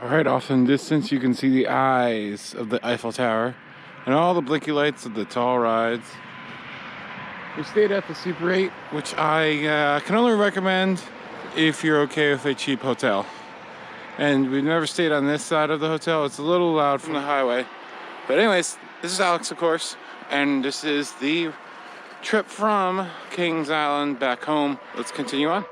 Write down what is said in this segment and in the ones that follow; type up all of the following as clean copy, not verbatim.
Alright, off in the distance you can see the eyes of the Eiffel Tower and all the blinky lights of the tall rides. We stayed at the Super 8, which I can only recommend if you're okay with a cheap hotel. And we've never stayed on this side of the hotel. It's a little loud from the highway. But anyways, this is Alex, of course, and this is the trip from Kings Island back home. Let's continue on.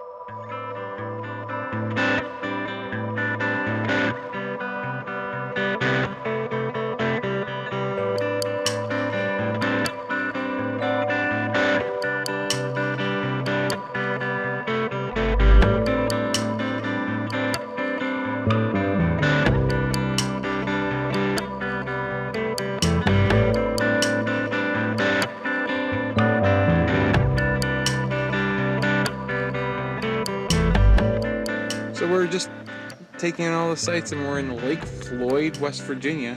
So we're just taking in all the sights and we're in Lake Floyd, West Virginia.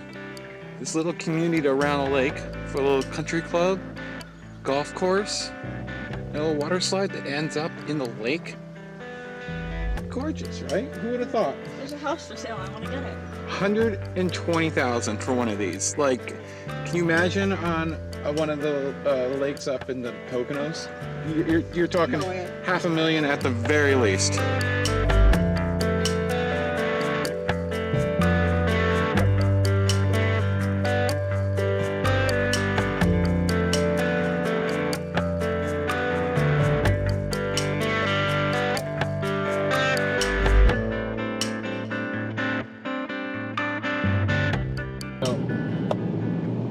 This little community around a lake for a little country club, golf course, and a little water slide that ends up in the lake. Gorgeous, right? Who would have thought? There's a house for sale, I want to get it. $120,000 for one of these. Like, can you imagine on one of the lakes up in the Poconos? You're talking $500,000 at the very least.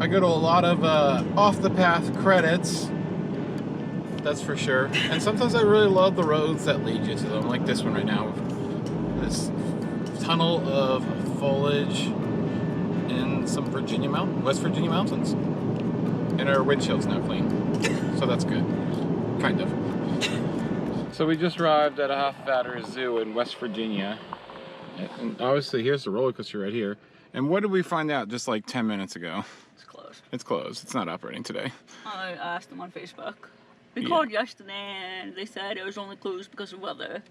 I go to a lot of off-the-path credits, that's for sure. And sometimes I really love the roads that lead you to them, like this one right now. This tunnel of foliage in some West Virginia mountains. And our windshield's now clean, so that's good, kind of. So we just arrived at a half-batter zoo in West Virginia. And obviously here's the roller coaster right here. And what did we find out just like 10 minutes ago? It's closed. It's not operating today. I asked them on Facebook. We called yesterday and they said it was only closed because of weather.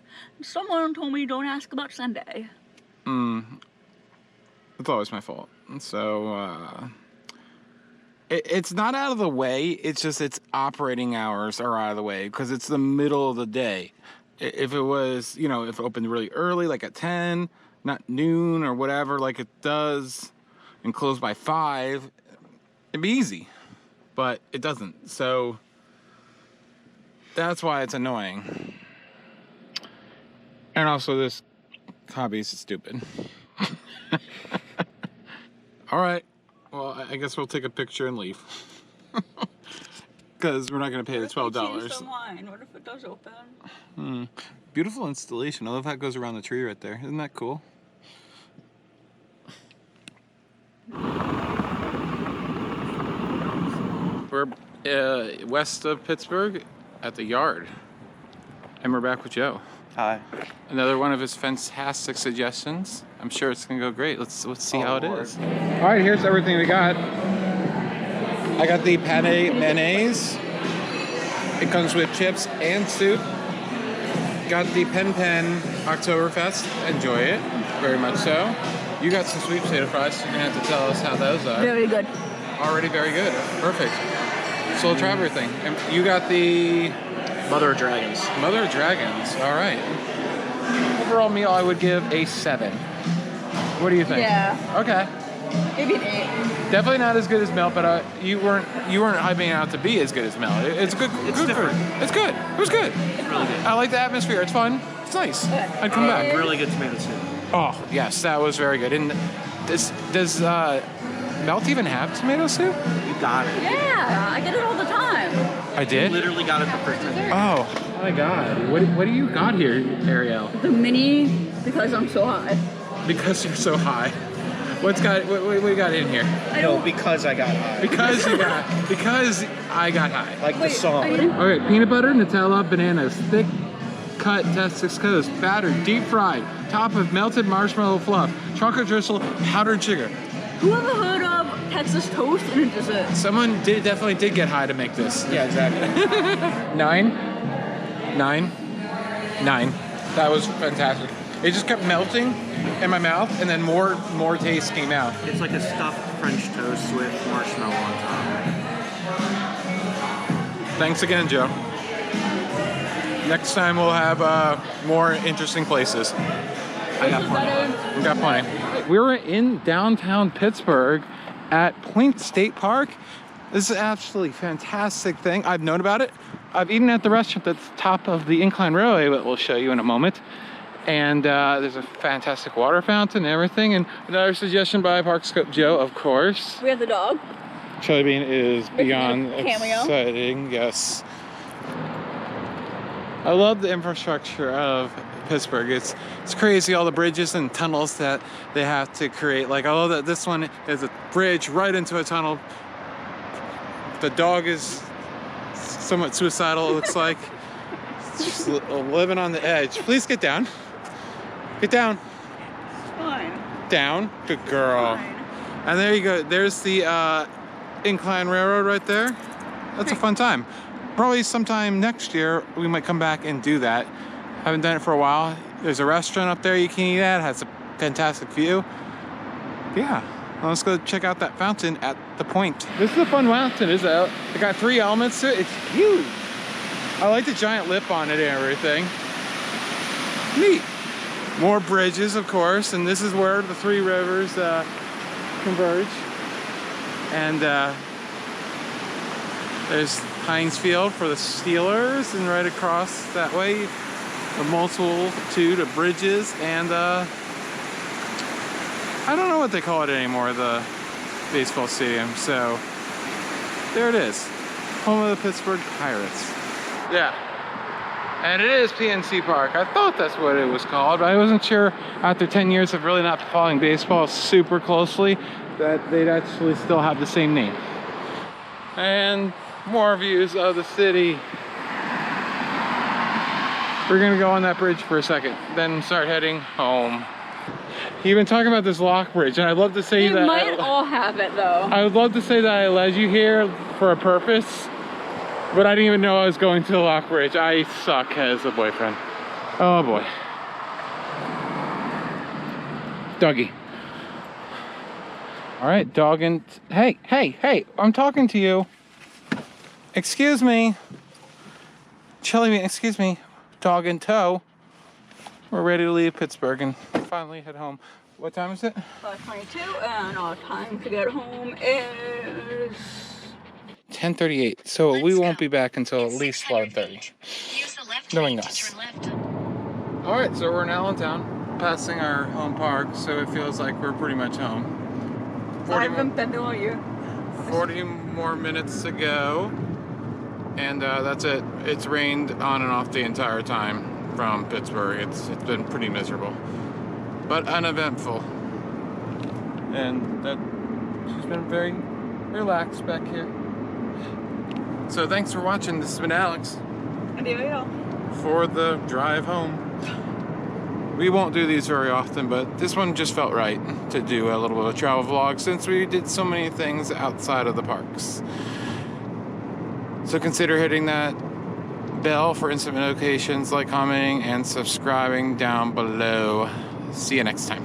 Someone told me don't ask about Sunday. It's always my fault. So, it's not out of the way. It's just its operating hours are out of the way because it's the middle of the day. If it was, if it opened really early, like at 10, not noon or whatever, like it does, and closed by 5, it'd be easy, but it doesn't. So that's why it's annoying. And also this hobby is stupid. All right, well, I guess we'll take a picture and leave. Because we're not going to pay the $12. What if it does open? Beautiful installation. I love how it goes around the tree right there. Isn't that cool? We're west of Pittsburgh at the yard. And we're back with Joe. Hi. Another one of his fantastic suggestions. I'm sure it's gonna go great. Let's see how it is. All right, here's everything we got. I got the penne mayonnaise. It comes with chips and soup. Got the Pen Oktoberfest. Enjoy it, very much so. You got some sweet potato fries. You're gonna have to tell us how those are. Very good. Already very good. Perfect. So we'll try everything. And you got the Mother of Dragons. Mother of Dragons. All right. Overall meal, I would give a 7. What do you think? Yeah. Okay. Maybe an 8. Definitely not as good as Melt, but you weren't hyping it out to be as good as Melt. It's good. It's different. It's good. It was good. It's really good. I like the atmosphere. It's fun. It's nice. I'd come back. Really good tomato soup. Oh yes, that was very good. And does Melt even have tomato soup? You got it. Yeah, I get it all the time. I did? You literally got it the first time. Oh my god. What do you got here, Ariel? The mini, because I'm so high. Because you're so high. What do you got in here? No, because I got high. Because I got high. Like the song. Alright, peanut butter, Nutella, bananas, thick cut Texas toast, battered, deep fried, top of melted marshmallow fluff, chocolate drizzle, powdered sugar. Who ever heard of Texas toast in a dessert? Someone definitely did get high to make this. Yeah, exactly. 9. That was fantastic. It just kept melting, in my mouth, and then more taste came out. It's like a stuffed French toast with marshmallow on top. Thanks again, Joe. Next time we'll have more interesting places. I got plenty. We got plenty. We were in downtown Pittsburgh at Point State Park. This is an absolutely fantastic thing. I've known about it. I've eaten at the restaurant that's top of the incline railway that we'll show you in a moment. And there's a fantastic water fountain and everything. And another suggestion by Parkscope Joe, of course. We have the dog. Chili Bean is beyond cameo. exciting, yes. I love the infrastructure of Pittsburgh. It's crazy, all the bridges and tunnels that they have to create. Like, I love that this one is a bridge right into a tunnel. The dog is somewhat suicidal, it looks like. Just living on the edge. Please get down. Get down. It's fine. Down. Good girl. Fine. And there you go. There's the incline railroad right there. That's a fun time. Probably sometime next year we might come back and do that. Haven't done it for a while. There's a restaurant up there you can eat at. It has a fantastic view. Yeah. Well, let's go check out that fountain at the Point. This is a fun fountain, isn't it? It got 3 elements to it. It's huge. I like the giant lip on it and everything. Neat. More bridges, of course, and this is where the 3 rivers converge. And there's Heinz Field for the Steelers, and right across that way, a multitude of bridges, and I don't know what they call it anymore, the baseball stadium. So there it is, home of the Pittsburgh Pirates. Yeah, and it is PNC Park. I thought that's what it was called, but I wasn't sure after 10 years of really not following baseball super closely that they'd actually still have the same name. And more views of the city. We're gonna go on that bridge for a second, then start heading home. You've been talking about this lock bridge, and I'd love to say You that might all have it though. I would love to say that I led you here for a purpose, but I didn't even know I was going to the lock bridge. I suck as a boyfriend. Oh boy. Doggy. All right, dog and... Hey, I'm talking to you. Excuse me. Chili Bean, excuse me. Dog in tow. We're ready to leave Pittsburgh and finally head home. What time is it? 5:22, and our time to get home is 10:38. So we won't be back until at least 11:30. Knowing us. All right, so we're in Allentown, passing our home park, so it feels like we're pretty much home. I haven't been to you. 40 more minutes to go, and that's it. It's rained on and off the entire time from Pittsburgh. It's been pretty miserable, but uneventful, and that she's been very relaxed back here. So thanks for watching. This has been Alex for the drive home. We won't do these very often, but this one just felt right to do a little bit of a travel vlog since we did so many things outside of the parks. So consider hitting that bell for instant notifications, like, commenting, and subscribing down below. See you next time.